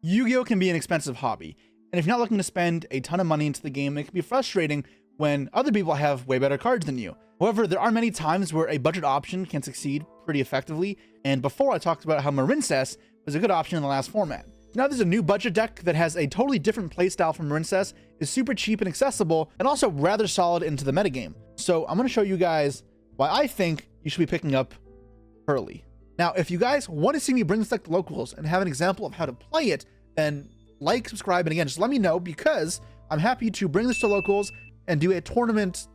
Yu-Gi-Oh can be an expensive hobby, and if you're not looking to spend a ton of money into the game, it can be frustrating when other people have way better cards than you. However, there are many times where a budget option can succeed pretty effectively, and before I talked about how Marincess was a good option in the last format. Now there's a new budget deck that has a totally different playstyle from Marincess, is super cheap and accessible, and also rather solid into the metagame. So I'm going to show you guys why I think you should be picking up Purrley. Now, if you guys want to see me bring this deck to locals and have an example of how to play it, then like, subscribe, and again, just let me know, because I'm happy to bring this to locals and do a tournament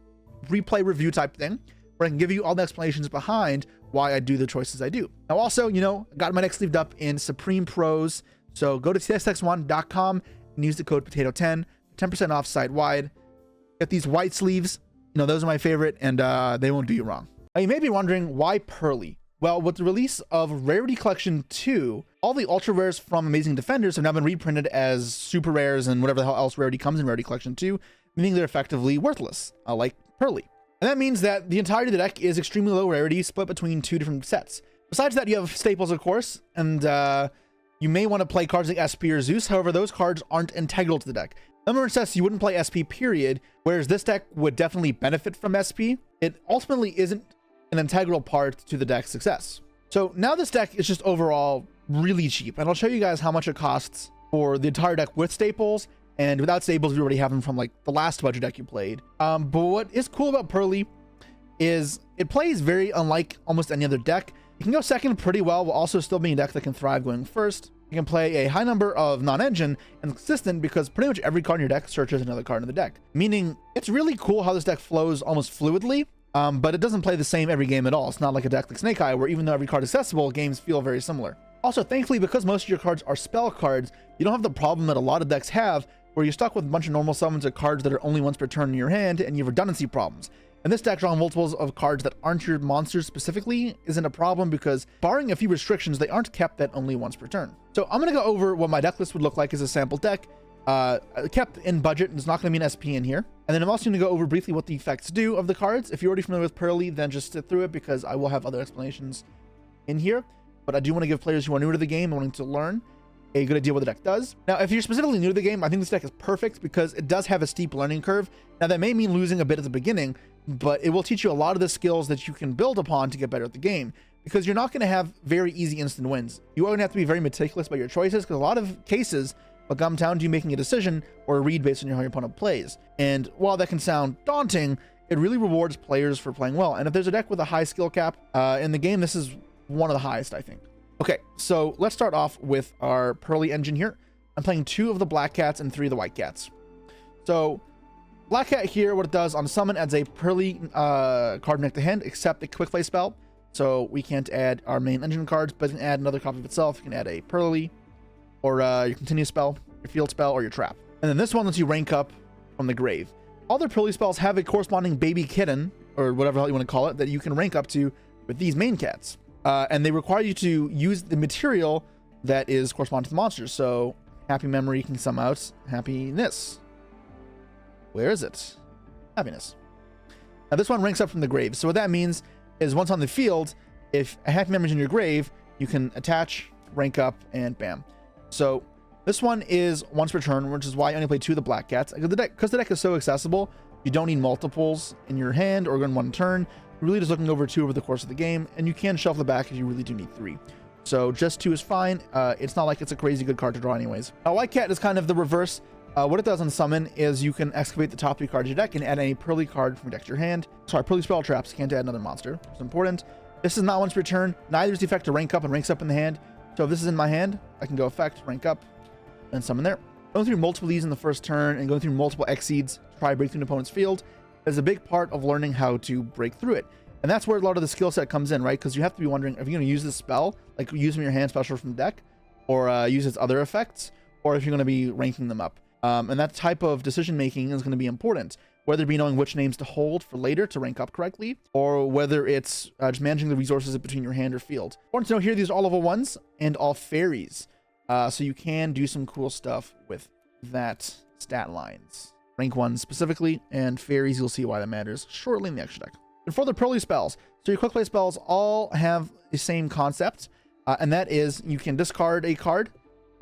replay review type thing where I can give you all the explanations behind why I do the choices I do. Now, also, you know, I got my deck sleeved up in Supreme Pros, so go to tsx1.com and use the code potato10, 10% off site-wide. Get these white sleeves, you know, those are my favorite, and they won't do you wrong. Now, you may be wondering, why Purrley? Well, with the release of Rarity Collection 2, all the ultra rares from Amazing Defenders have now been reprinted as super rares and whatever the hell else rarity comes in Rarity Collection 2, meaning they're effectively worthless, like Purrley. And that means that the entirety of the deck is extremely low rarity, split between two different sets. Besides that, you have staples, of course, and you may want to play cards like SP or Zeus. However, those cards aren't integral to the deck. Number says you wouldn't play SP, period, whereas this deck would definitely benefit from SP. It ultimately isn't an integral part to the deck's success. So now this deck is just overall really cheap, and I'll show you guys how much it costs for the entire deck with staples, and without staples, we already have them from like the last budget deck you played. But what is cool about Purrley is it plays very unlike almost any other deck. You can go second pretty well while also still being a deck that can thrive going first. You can play a high number of non-engine and consistent because pretty much every card in your deck searches another card in the deck, meaning it's really cool how this deck flows almost fluidly. But it doesn't play the same every game at all. It's not like a deck like Snake Eye, where even though every card is accessible, games feel very similar. Also, thankfully, because most of your cards are spell cards, you don't have the problem that a lot of decks have, where you're stuck with a bunch of normal summons of cards that are only once per turn in your hand, and you have redundancy problems. And this deck drawing multiples of cards that aren't your monsters specifically isn't a problem, because barring a few restrictions, they aren't kept at only once per turn. So I'm going to go over what my deck list would look like as a sample deck. Kept in budget, there's not going to be an SP in here. And then I'm also going to go over briefly what the effects do of the cards. If you're already familiar with Purrley, then just sit through it, because I will have other explanations in here. But I do want to give players who are new to the game and wanting to learn a good idea what the deck does. Now, if you're specifically new to the game, I think this deck is perfect because it does have a steep learning curve. Now, that may mean losing a bit at the beginning, but it will teach you a lot of the skills that you can build upon to get better at the game, because you're not going to have very easy instant wins. You are going to have to be very meticulous about your choices, because a lot of cases will come down to you making a decision or a read based on how your opponent plays. And while that can sound daunting, it really rewards players for playing well. And if there's a deck with a high skill cap in the game, this is one of the highest, I think. Okay, so let's start off with our Purrley engine here. I'm playing 2 of the black cats and 3 of the white cats. So black cat here, what it does on summon, adds a Purrley card next to hand, except a quick play spell. So we can't add our main engine cards, but it can add another copy of itself. You can add a Purrley, or your continue spell, your field spell, or your trap. And then this one lets you rank up from the grave. All their Purrley spells have a corresponding baby kitten, or whatever you want to call it, that you can rank up to with these main cats. And they require you to use the material that is corresponding to the monsters. So happy memory can sum out happiness. Where is it? Happiness. Now this one ranks up from the grave. So what that means is once on the field, if a happy memory is in your grave, you can attach, rank up, and bam. So this one is once per turn, which is why I only play 2 of the black cats. Because the deck is so accessible, you don't need multiples in your hand or in one turn. You're really just looking over 2 over the course of the game, and you can shuffle the back if you really do need 3. So just 2 is fine. It's not like it's a crazy good card to draw anyways. Now, white cat is kind of the reverse. What it does on summon is you can excavate the top 3 cards of your deck and add any Purrley card from your deck to your hand. Sorry, Purrley spell traps. Can't add another monster. It's important. This is not once per turn. Neither is the effect to rank up and ranks up in the hand. So if this is in my hand, I can go effect, rank up, and summon there. Going through multiple of these in the first turn and going through multiple Exceeds to try to break through an opponent's field is a big part of learning how to break through it. And that's where a lot of the skill set comes in, right? Because you have to be wondering, if you're going to use this spell, like use from your hand special from the deck, or use its other effects, or if you're going to be ranking them up. And that type of decision making is going to be important, whether it be knowing which names to hold for later to rank up correctly, or whether it's just managing the resources between your hand or field. Important to know here, these are all level 1s and all fairies. So you can do some cool stuff with that stat lines. Rank 1 specifically, and fairies, you'll see why that matters shortly in the extra deck. And for the Purrley spells, so your quick play spells all have the same concept, and that is you can discard a card,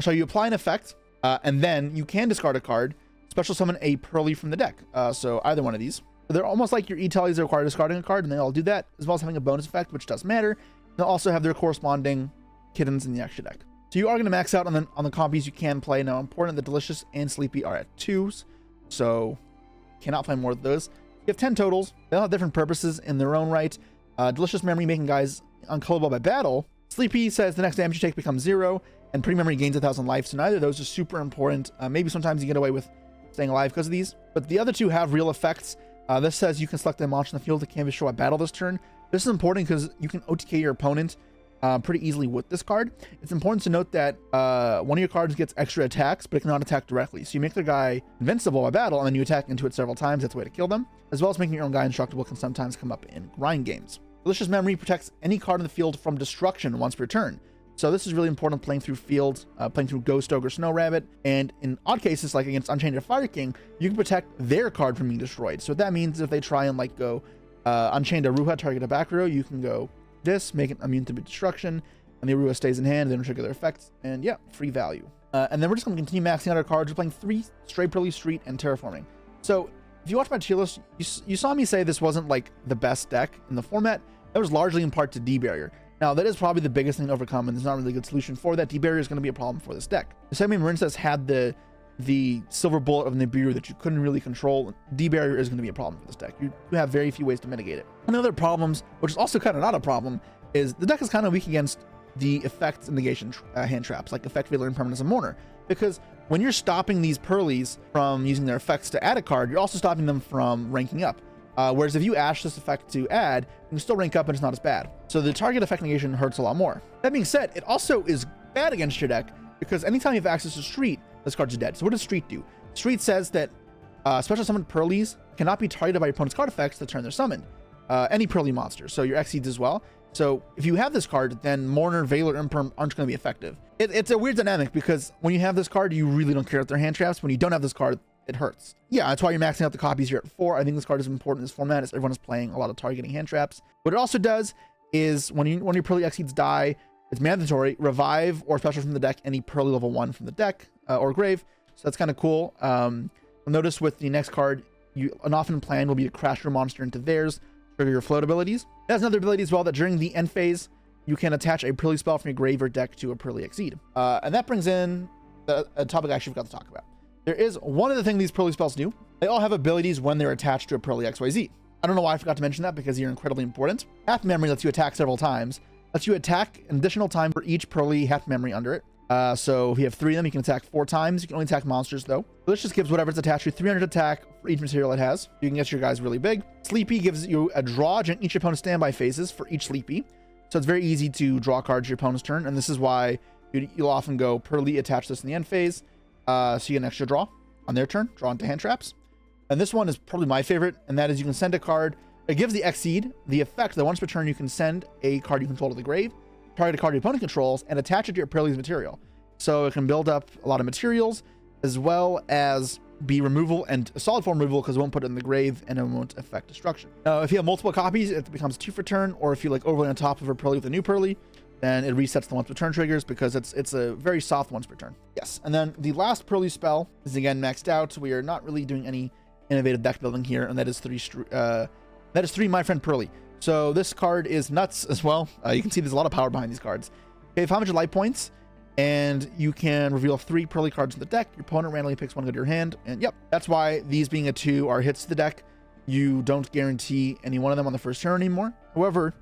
So you apply an effect, and then you can discard a card, special summon a Purrley from the deck. So either one of these. They're almost like your e-tallies that require discarding a card, and they all do that, as well as having a bonus effect, which does matter. They'll also have their corresponding kittens in the extra deck. So you are going to max out on the copies you can play. Now, important, the Delicious and Sleepy are at 2s, so cannot play more of those. You have 10 totals. They all have different purposes in their own right. Delicious Memory, making guys unkillable by battle. Sleepy says the next damage you take becomes 0, and Pre-Memory gains 1,000 life, so neither of those are super important. Maybe sometimes you get away with staying alive because of these, but the other two have real effects. This says you can select a monster in the field that can't be shown at battle this turn. This is important because you can OTK your opponent pretty easily with this card. It's important to note that one of your cards gets extra attacks, but it cannot attack directly. So you make the guy invincible by battle, and then you attack into it several times. That's a way to kill them. As well as making your own guy indestructible can sometimes come up in grind games. Delicious Memory protects any card in the field from destruction once per turn. So this is really important playing through field, playing through Ghost Ogre, Snow Rabbit, and in odd cases like against Unchained or Fire King, you can protect their card from being destroyed. So what that means, if they try and like go Unchained Aruha, target a back row, you can go this, make it immune to destruction, and the Aruha stays in hand, then trigger their effects, and yeah, free value. And then we're just going to continue maxing out our cards. We're playing 3 Stray Purrley, Street, and Terraforming. So if you watch my tier list, you saw me say this wasn't like the best deck in the format. That was largely in part to D-Barrier. Now, that is probably the biggest thing to overcome, and there's not really a good solution for that. D-Barrier is going to be a problem for this deck. The same way Marincess had the Silver Bullet of Nibiru that you couldn't really control, D-Barrier is going to be a problem for this deck. You have very few ways to mitigate it. One of the other problems, which is also kind of not a problem, is the deck is kind of weak against the effects and negation hand traps, like Effect Failure and Permanence of Mourner. Because when you're stopping these Purrleys from using their effects to add a card, you're also stopping them from ranking up. Whereas if you ash this effect to add, you can still rank up and it's not as bad. So the target effect negation hurts a lot more. That being said, it also is bad against your deck because anytime you have access to Street, this card's dead. So what does Street do? Street says that special summoned Purrleys cannot be targeted by your opponent's card effects to turn they're summoned. Any Purrley monster, so your Exceeds as well. So if you have this card, then Mourner, Veiler, Imperm aren't going to be effective. It's a weird dynamic because when you have this card, you really don't care if they're hand traps. When you don't have this card, it hurts. Yeah, that's why you're maxing out the copies here at 4. I think this card is important in this format as everyone is playing a lot of targeting hand traps. What it also does is when your Purrley Exceeds die, it's mandatory, revive or special from the deck any Purrley level 1 from the deck or grave. So that's kind of cool. You'll notice with the next card, an often plan will be to crash your monster into theirs, trigger your float abilities. It has another ability as well that during the end phase, you can attach a Purrley spell from your grave or deck to a Purrley Exceed. And that brings in a topic I actually forgot to talk about. There is one other thing these Purrley spells do. They all have abilities when they're attached to a Purrley XYZ. I don't know why I forgot to mention that because you're incredibly important. Half Memory lets you attack several times. Lets you attack an additional time for each Purrley half memory under it. So if you have 3 of them, you can attack 4 times. You can only attack monsters though. So this just gives whatever it's attached to 300 attack for each material it has. You can get your guys really big. Sleepy gives you a draw during each opponent's standby phases for each Sleepy. So it's very easy to draw cards your opponent's turn. And this is why you'll often go Purrley, attach this in the end phase. So you get an extra draw on their turn, draw into hand traps. And this one is probably my favorite, and that is you can send a card. It gives the Exceed the effect that once per turn you can send a card you control to the grave, target a card your opponent controls, and attach it to your Purrley's material. So it can build up a lot of materials, as well as be removal and solid form removal because it won't put it in the grave and it won't affect destruction. Now, if you have multiple copies, it becomes 2 for turn, or if you like overlay on top of a Purrley with a new Purrley, then it resets the once per turn triggers because it's a very soft once per turn. Yes, and then the last Purrley spell is again maxed out. We are not really doing any innovative deck building here, and that is 3 My Friend Purrley. So this card is nuts as well. You can see there's a lot of power behind these cards. Okay, 500 life points, and you can reveal 3 Purrley cards in the deck. Your opponent randomly picks one out of your hand, and yep, that's why these being a 2 are hits to the deck. You don't guarantee any one of them on the first turn anymore. However,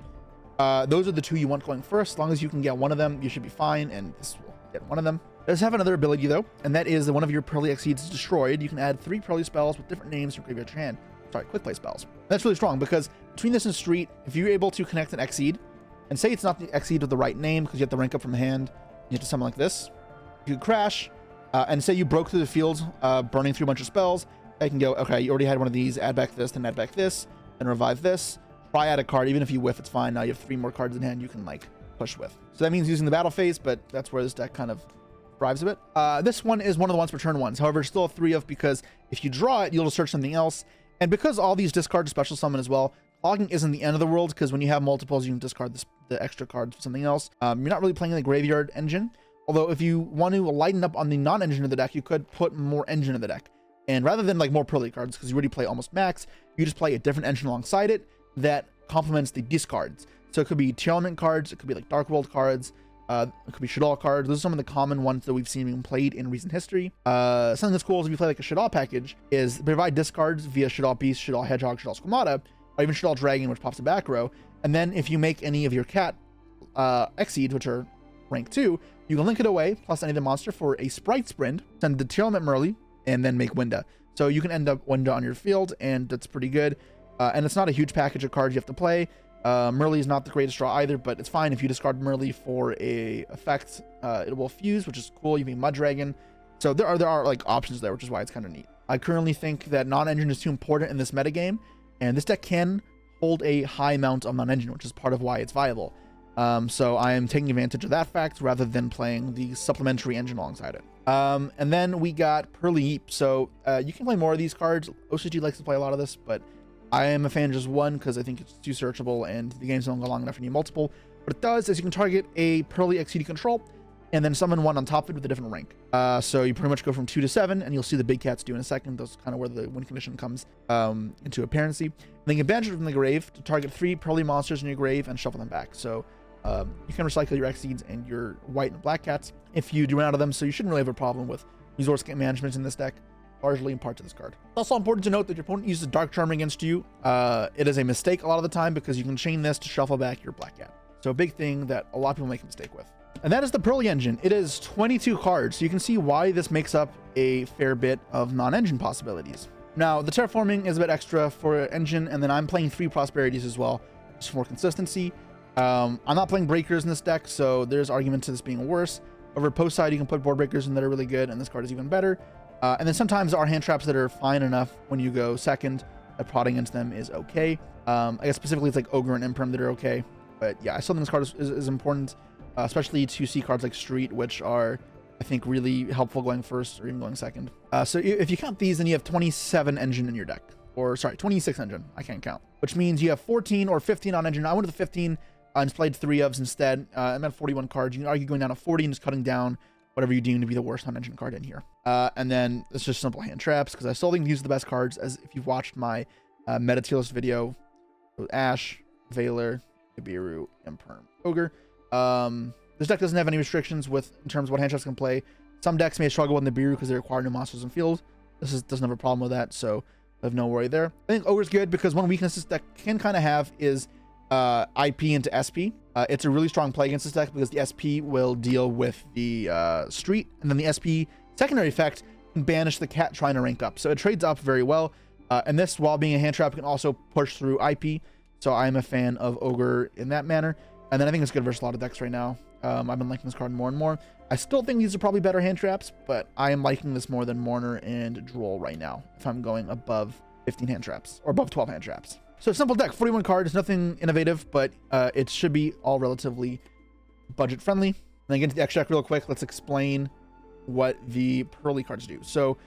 those are the 2 you want going first. As long as you can get one of them, you should be fine, and this will get one of them. It does have another ability though, and that is that one of your Purrley Exceeds is destroyed. You can add 3 Purrley spells with different names from graveyard to your hand. Sorry, quick play spells. That's really strong because between this and Street, if you're able to connect an Exceed, and say it's not the Exceed with the right name because you have to rank up from the hand, you have to summon like this. You could crash, and say you broke through the field, burning through a bunch of spells. I can go, okay, you already had one of these, add back this, then add back this, then revive this. Try add a card, even if you whiff, it's fine. Now you have 3 more cards in hand you can like push with. So that means using the battle phase, but that's where this deck kind of thrives a bit. This one is one of the once per turn ones. However, still 3 of because if you draw it, you'll just search something else. And because all these discards special summon as well, clogging isn't the end of the world because when you have multiples, you can discard the extra cards for something else. You're not really playing in the graveyard engine. Although if you want to lighten up on the non-engine of the deck, you could put more engine in the deck. And rather than like more Purrley cards, because you already play almost max, you just play a different engine alongside it that complements the discards. So it could be Tier Element cards, it could be like Dark World cards, it could be Shaddoll cards. Those are some of the common ones that we've seen being played in recent history. Something that's cool is if you play like a Shaddoll package, is they provide discards via Shaddoll Beast, Shaddoll Hedgehog, Shaddoll Squamata, or even Shaddoll Dragon, which pops a back row. And then if you make any of your cat Exceeds, which are rank 2, you can link it away, plus any of the monster for a Sprite Sprint, send the Tier Element Purrley, and then make Winda. So you can end up Winda on your field, and that's pretty good. And it's not a huge package of cards you have to play. Purrley is not the greatest draw either, but it's fine if you discard Purrley for a effect. It will fuse, which is cool. You can Mud Dragon. So there are like options there, which is why it's kind of neat. I currently think that non-engine is too important in this metagame, and this deck can hold a high amount of non-engine, which is part of why it's viable. So I am taking advantage of that fact rather than playing the supplementary engine alongside it. And then we got Purrley. So you can play more of these cards. OCG likes to play a lot of this, but I am a fan of just one because I think it's too searchable and the games don't go long enough to need multiple. What it does is you can target a Purrley XCD control and then summon one on top of it with a different rank. So you pretty much go from 2 to 7, and you'll see the big cats do in a second. Those kind of where the win condition comes into apparency. And then you can banish it from the grave to target 3 Purrley monsters in your grave and shuffle them back. So you can recycle your Exceeds and your white and black cats if you do run out of them. So you shouldn't really have a problem with resource management in this deck, largely in part to this card. It's also important to note that your opponent uses Dark Charm against you. It is a mistake a lot of the time because you can chain this to shuffle back your black cat. So a big thing that a lot of people make a mistake with. And that is the Purrley engine. It is 22 cards, so you can see why this makes up a fair bit of non-engine possibilities. Now, the terraforming is a bit extra for engine, and then I'm playing 3 prosperities as well, just for consistency. I'm not playing breakers in this deck, so there's argument to this being worse. Over post side, you can put board breakers in that are really good, and this card is even better. And then sometimes there are hand traps that are fine enough when you go second, that prodding into them is okay. I guess specifically it's like Ogre and Imperm that are okay. But yeah, I still think this card is important, especially to see cards like Street, which are, I think, really helpful going first or even going second. So if you count these, then you have 27 engine in your deck. Or sorry, 26 engine. I can't count. Which means you have 14 or 15 on engine. I went to the 15 and just played 3 ofs instead. I'm at 41 cards. You can argue going down to 40 and just cutting down whatever you deem to be the worst non-engine card in here. And then it's just simple hand traps, because I still think these are the best cards, as if you've watched my meta tier list video. So Ash, Veiler, Nibiru, Imperm, Ogre. This deck doesn't have any restrictions in terms of what hand traps can play. Some decks may struggle with Nibiru because they require new monsters in field. This doesn't have a problem with that, so I have no worry there. I think Ogre's good because one weakness this deck can kind of have is IP into SP. It's a really strong play against this deck because the SP will deal with the Street, and then the SP secondary effect can banish the cat trying to rank up. So it trades up very well. And this, while being a hand trap, can also push through IP. So I'm a fan of Ogre in that manner. And then I think it's good versus a lot of decks right now. I've been liking this card more and more. I still think these are probably better hand traps, but I am liking this more than Mourner and Droll right now, if I'm going above 15 hand traps, or above 12 hand traps. So simple deck, 41 cards, nothing innovative, but it should be all relatively budget friendly. And then get into the extract real quick. Let's explain what the Purrley cards do. So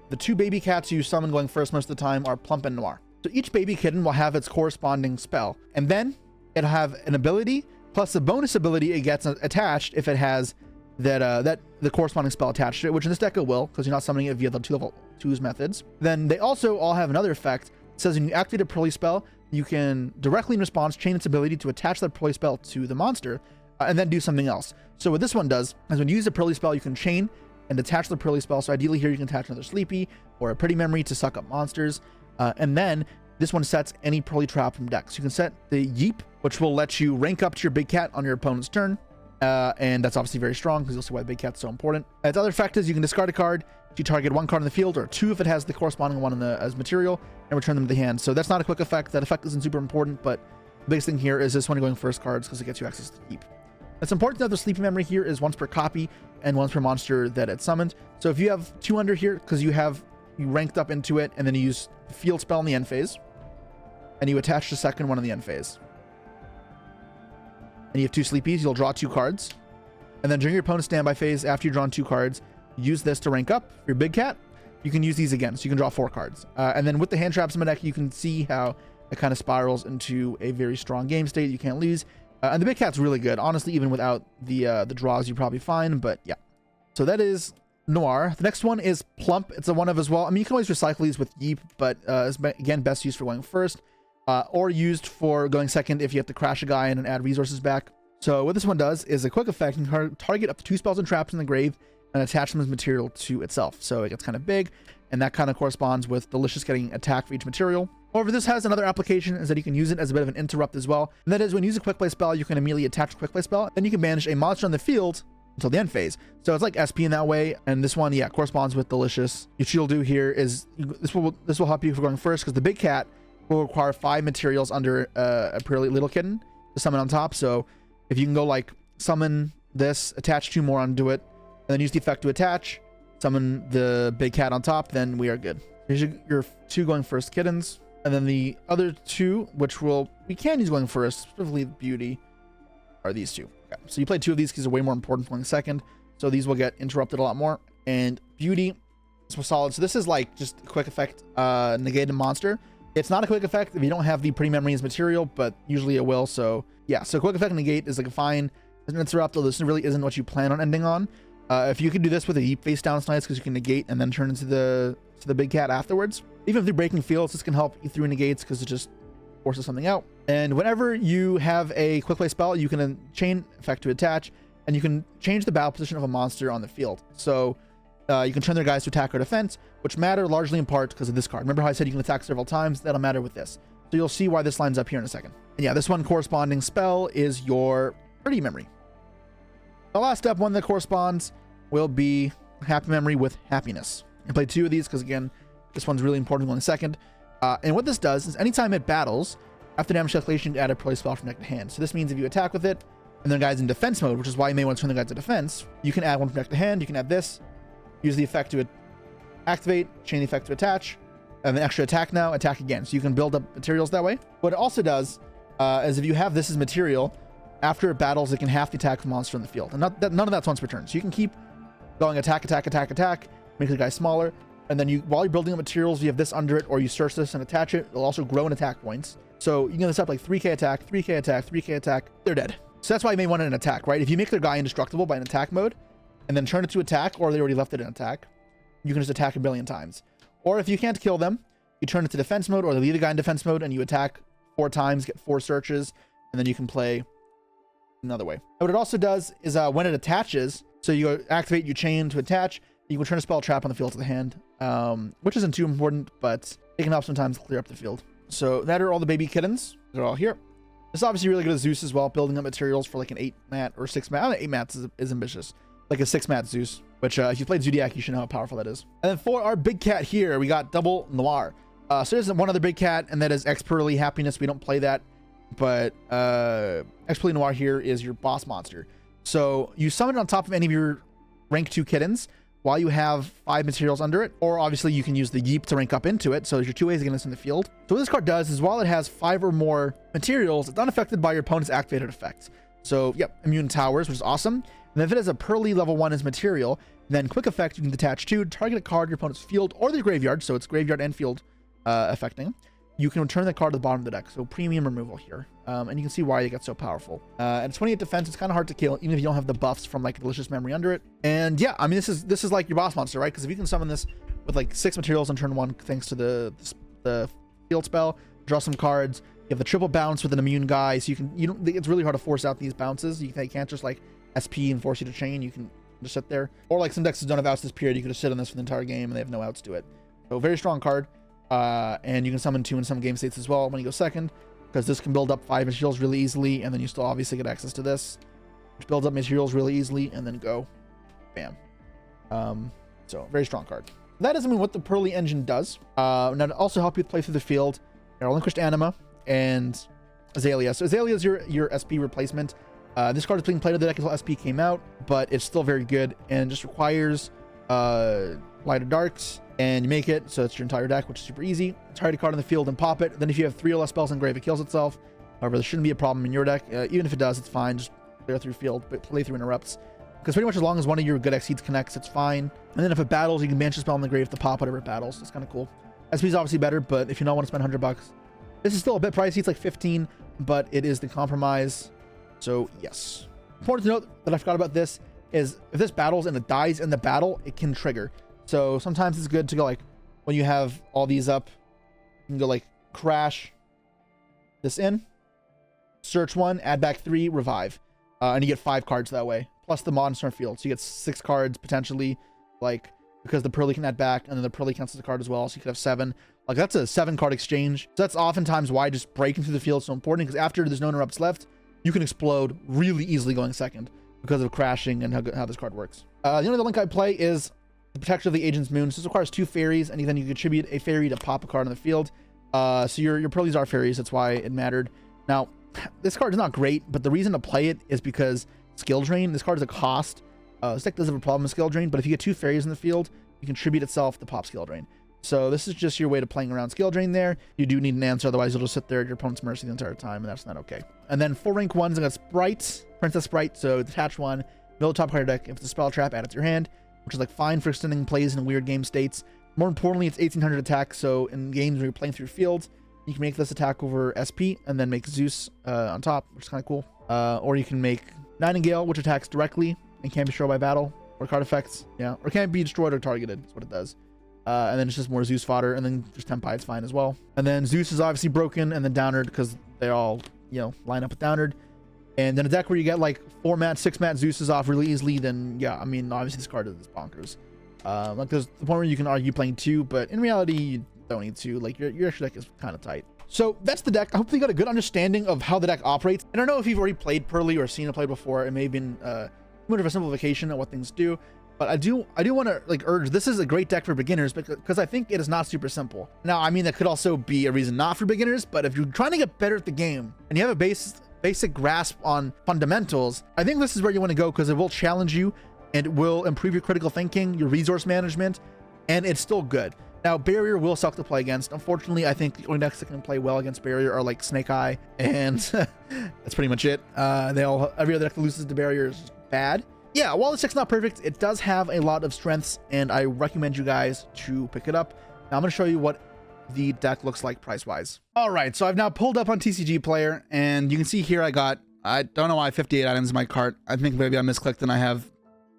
the 2 baby cats you summon going first most of the time are Plump and Noir. So each baby kitten will have its corresponding spell, and then it'll have an ability plus the bonus ability it gets attached if it has the corresponding spell attached to it, which in this deck it will, because you're not summoning it via the 2 level 2's methods. Then they also all have another effect. It says when you activate a Purrley spell, you can directly in response chain its ability to attach that Purrley spell to the monster and then do something else. So what this one does is when you use a Purrley spell, you can chain and attach the Purrley spell. So ideally here you can attach another Sleepy or a Pretty Memory to suck up monsters. And then this one sets any Purrley trap from deck. So you can set the Yeep, which will let you rank up to your big cat on your opponent's turn. And that's obviously very strong because you'll see why the big cat's so important. Its other effect is you can discard a card if you target 1 card in the field, or 2 if it has the corresponding one as material, and return them to the hand. So that's not a quick effect. That effect isn't super important, but the biggest thing here is this one going first cards because it gets you access to Yeep. It's important to know the Sleepy Memory here is once per copy and once per monster that it's summoned. So if you have 2 under here, because you ranked up into it, and then you use the field spell in the end phase, and you attach the second one in the end phase, and you have 2 Sleepies, you'll draw 2 cards. And then during your opponent's standby phase, after you've drawn 2 cards, use this to rank up for your big cat. You can use these again, so you can draw 4 cards. And then with the hand traps in my deck, you can see how it kind of spirals into a very strong game state you can't lose. And the big cat's really good. Honestly, even without the draws, you're probably fine. But yeah. So that is Noir. The next one is Plump. It's a one of as well. I mean, you can always recycle these with Yeep, but it's again best used for going first, or used for going second if you have to crash a guy and then add resources back. So what this one does is a quick effect. You can target up to 2 spells and traps in the grave and attach them as material to itself. So it gets kind of big, and that kind of corresponds with Delicious getting attack for each material. However, this has another application, is that you can use it as a bit of an interrupt as well. And that is when you use a quick play spell, you can immediately attach a quick play spell. Then you can banish a monster on the field until the end phase. So it's like SP in that way. And this one, yeah, corresponds with Delicious. What you'll do here is this will help you for going first, because the big cat will require 5 materials under a Purrley little kitten to summon on top. So if you can go like summon this, attach 2 more onto it, and then use the effect to attach, summon the big cat on top, then we are good. Here's your 2 going first kittens. And then the other 2, which we can use going first, specifically Beauty, are these 2. Okay. So you play 2 of these because they're way more important for going second. So these will get interrupted a lot more. And Beauty is solid. So this is like just a quick effect, negate a monster. It's not a quick effect if you don't have the pretty memory as material, but usually it will. So yeah, so quick effect negate is like a fine interrupt, though this really isn't what you plan on ending on. If you could do this with a Yeep face down, it's nice because you can negate and then turn into the big cat afterwards. Even if you're breaking fields, this can help you through negates because it just forces something out. And whenever you have a quick play spell, you can chain effect to attach, and you can change the battle position of a monster on the field. So you can turn their guys to attack or defense, which matter largely in part because of this card. Remember how I said you can attack several times? That'll matter with this. So you'll see why this lines up here in a second. And yeah, this one corresponding spell is your Pretty Memory. The last step one that corresponds will be Happy Memory with Happiness. I play 2 of these because, again, this one's really important going second. And what this does is anytime it battles, after damage calculation, you add a Purrley spell from deck to hand. So this means if you attack with it, and the guy's in defense mode, which is why you may want to turn the guy to defense, you can add one from deck to hand. You can add this, use the effect to activate, chain the effect to attach, and then extra attack now, attack again. So you can build up materials that way. What it also does is if you have this as material, after it battles, it can half the attack of the monster in the field. And none of that's once per turn. So you can keep going attack, attack, attack, attack, make the guy smaller. And then while you're building up materials, you have this under it, or you search this and attach it. It'll also grow in attack points. So you can get this up like 3k attack, 3k attack, 3k attack. They're dead. So that's why you may want an attack, right? If you make their guy indestructible by an attack mode, and then turn it to attack, or they already left it in attack, you can just attack a billion times. Or if you can't kill them, you turn it to defense mode, or they leave the guy in defense mode, and you attack 4 times, get 4 searches, and then you can play another way. And what it also does is when it attaches, so you activate, you chain to attach, you can turn a spell trap on the field to the hand, which isn't too important, but it can help sometimes clear up the field. So that are all the baby kittens. They're all here. This is obviously really good as Zeus as well, building up materials for like an 8-mat or 6-mat. I don't know, 8 mats is ambitious. Like a 6-mat Zeus, which if you played Zodiac, you should know how powerful that is. And then for our big cat here, we got Double Noir. So there's one other big cat, and that is Purrley Happiness. We don't play that, but Purrley Noir here is your boss monster. So you summon it on top of any of your rank 2 kittens while you have 5 materials under it, or obviously you can use the Yeep to rank up into it. So there's your 2 ways to get this in the field. So what this card does is while it has 5 or more materials, it's unaffected by your opponent's activated effects. So yep, immune towers, which is awesome. And if it has a Purrley level 1 as material, then quick effect, you can detach 2, target a card in your opponent's field or their graveyard, so it's graveyard and field affecting. You can return the card to the bottom of the deck, so premium removal here. And you can see why they get so powerful. At 28 defense, it's kind of hard to kill, even if you don't have the buffs from like Delicious Memory under it. And yeah, I mean, this is like your boss monster, right? Because if you can summon this with like 6 materials on turn 1, thanks to the field spell, draw some cards. You have the triple bounce with an immune guy, so it's really hard to force out these bounces. They can't just like SP and force you to chain. You can just sit there. Or like some decks that don't have outs this period, you could just sit on this for the entire game and they have no outs to it. So very strong card. And you can summon 2 in some game states as well when you go second, because this can build up 5 materials really easily, and then you still obviously get access to this, which builds up materials really easily, and then go bam. So very strong card. That doesn't mean what the Purrley engine does. Now to also help you play through the field, Relinquished Anima and Azalea. So Azalea is your SP replacement. This card is being played in the deck until SP came out, but it's still very good and just requires Light or Darks, and you make it so it's your entire deck, which is super easy. Target a card in the field and pop it. Then if you have 3 or less spells engrave, it kills itself. However, there shouldn't be a problem in your deck. Even if it does, it's fine. Just clear through field, but play through interrupts. Because pretty much as long as one of your good exceeds connects, it's fine. And then if it battles, you can banish a spell in the grave to pop whatever it battles. It's kind of cool. SP is obviously better, but if you don't want to spend $100, this is still a bit pricey. It's like 15, but it is the compromise. So yes. Important to note that I forgot about this is if this battles and it dies in the battle, it can trigger. So sometimes it's good to go like when you have all these up, you can go like crash this in, search 1, add back 3, revive. And you get 5 cards that way, plus the monster field. So you get 6 cards potentially, like, because the Purrley can add back, and then the Purrley counts as a card as well, so you could have 7. Like, that's a 7-card exchange. So that's oftentimes why just breaking through the field is so important, because after there's no interrupts left, you can explode really easily going second because of crashing and how this card works. The only other link I play is the Protector of the Agent's Moon. So this requires 2 fairies, and then you contribute a fairy to pop a card on the field. So your Purrleys are fairies, that's why it mattered. Now, this card is not great, but the reason to play it is because skill drain. This card is a cost. This deck does have a problem with skill drain, but if you get 2 fairies in the field, you contribute itself to pop skill drain. So this is just your way to playing around skill drain there. You do need an answer, otherwise you'll just sit there at your opponent's mercy the entire time, and that's not okay. And then 4 rank 1s, I got Sprite, Princess Sprite, so detach 1, build a top card deck. If it's a spell trap, add it to your hand, which is like fine for extending plays in weird game states. More importantly, it's 1800 attack, so in games where you're playing through fields, you can make this attack over SP and then make Zeus on top, which is kind of cool. Or you can make Nightingale, which attacks directly and can't be destroyed by battle or card effects. Yeah, or can't be destroyed or targeted. That's what it does. And then it's just more Zeus fodder, and then just Tempai is fine as well. And then Zeus is obviously broken, and then Downard because they all, you know, line up with Downard. And then a deck where you get like 4 mat, 6 mat Zeus's off really easily, then yeah, I mean, obviously this card is bonkers. Like there's the point where you can argue playing 2, but in reality, you don't need to. Like your extra deck is kind of tight. So that's the deck. I hope you got a good understanding of how the deck operates. I don't know if you've already played Purrley or seen it played before. It may have been more of a simplification of what things do, but I do want to like urge, this is a great deck for beginners because I think it is not super simple. Now, I mean, that could also be a reason not for beginners, but if you're trying to get better at the game and you have a basic grasp on fundamentals, I think this is where you want to go because it will challenge you and it will improve your critical thinking, your resource management, and it's still good. Now, Barrier will suck to play against. Unfortunately, I think the only decks that can play well against Barrier are like Snake Eye, and that's pretty much it. Every other deck that loses to Barrier is bad. Yeah, while this deck's not perfect, it does have a lot of strengths, and I recommend you guys to pick it up. Now, I'm going to show you what the deck looks like price-wise. All right, so I've now pulled up on TCG Player, and you can see here I don't know why, 58 items in my cart. I think maybe I misclicked and I have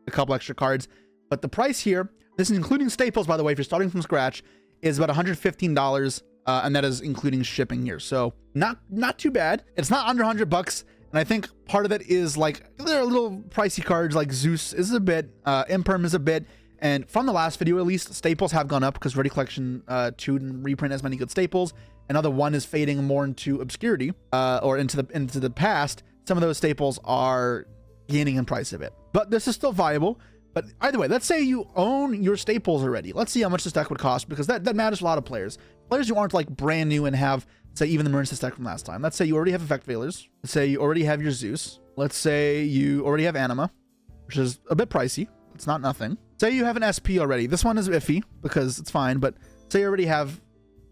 a couple extra cards, but the price here, this is including staples, by the way, if you're starting from scratch, is about $115, and that is including shipping here. So not too bad. It's not under $100, and I think part of it is like there are little pricey cards like Zeus is a bit, Imperm is a bit, and from the last video at least, staples have gone up because Ready Collection 2 didn't reprint as many good staples. Another one is fading more into obscurity, or into the past. Some of those staples are gaining in price a bit, but this is still viable. But either way, let's say you own your staples already. Let's see how much this deck would cost, because that matters to a lot of players. Players who aren't like brand new and have, say, even the Marinsys deck from last time. Let's say you already have Effect Veilers. Let's say you already have your Zeus. Let's say you already have Anima, which is a bit pricey. It's not nothing. Say you have an SP already. This one is iffy because it's fine, but say you already have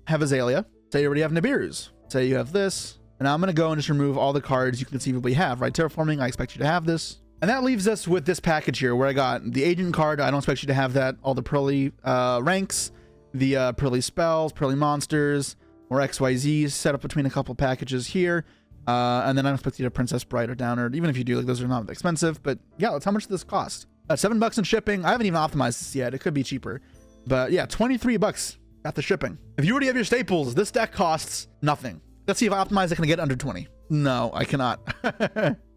Azalea. Say you already have Nibiru's. Say you have this. And now I'm going to go and just remove all the cards you can conceivably have, right? Terraforming, I expect you to have this. And that leaves us with this package here where I got the agent card. I don't expect you to have that. All the Purrley ranks, the Purrley spells, Purrley monsters, or XYZ set up between a couple packages here. And then I don't expect you to Princess Brite or Downer. Even if you do, like, those are not expensive. But yeah, that's how much this cost. $7 in shipping. I haven't even optimized this yet. It could be cheaper. But yeah, $23 at the shipping. If you already have your staples, this deck costs nothing. Let's see if I optimize it. Can I get under 20? No, I cannot.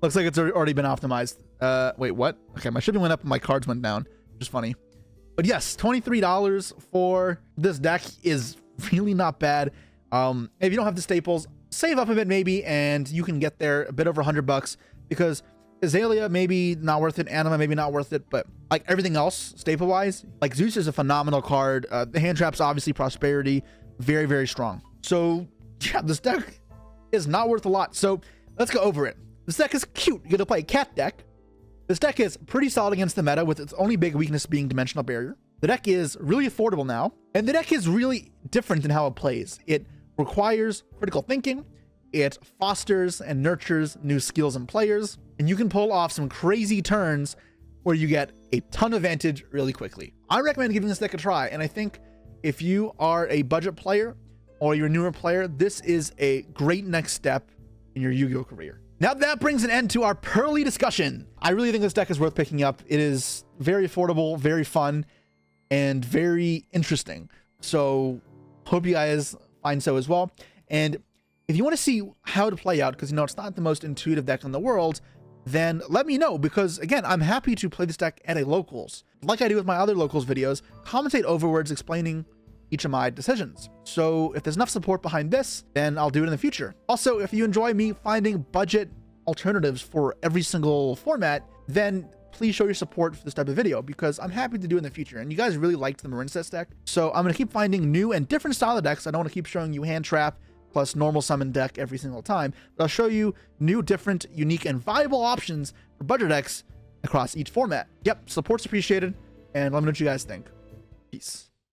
Looks like it's already been optimized. Wait, what? Okay, my shipping went up and my cards went down, which is funny. But yes, $23 for this deck is really not bad. If you don't have the staples, save up a bit maybe, and you can get there a bit over $100, because Azalea maybe not worth it, Anima maybe not worth it, but like everything else, staple-wise, like Zeus is a phenomenal card. The hand traps, obviously, Prosperity, very, very strong. So yeah, this deck is not worth a lot. So let's go over it. This deck is cute. You're gonna play a cat deck. This deck is pretty solid against the meta, with its only big weakness being Dimensional Barrier. The deck is really affordable now, and the deck is really different in how it plays. It requires critical thinking, it fosters and nurtures new skills in players, and you can pull off some crazy turns where you get a ton of advantage really quickly. I recommend giving this deck a try, and I think if you are a budget player or you're a newer player, this is a great next step in your Yu-Gi-Oh career. Now that brings an end to our Purrley discussion. I really think this deck is worth picking up. It is very affordable, very fun, and very interesting. So hope you guys find so as well. And if you want to see how to play out, because you know it's not the most intuitive deck in the world, then let me know, because again, I'm happy to play this deck at a locals. Like I do with my other locals videos, commentate overwords explaining each of my decisions. So if there's enough support behind this, then I'll do it in the future. Also, if you enjoy me finding budget alternatives for every single format, then please show your support for this type of video, because I'm happy to do it in the future. And you guys really liked the Marincess deck, so I'm going to keep finding new and different style of decks. I don't want to keep showing you hand trap plus normal summon deck every single time, but I'll show you new, different, unique, and viable options for budget decks across each format. Yep, support's appreciated, and let me know what you guys think. Peace.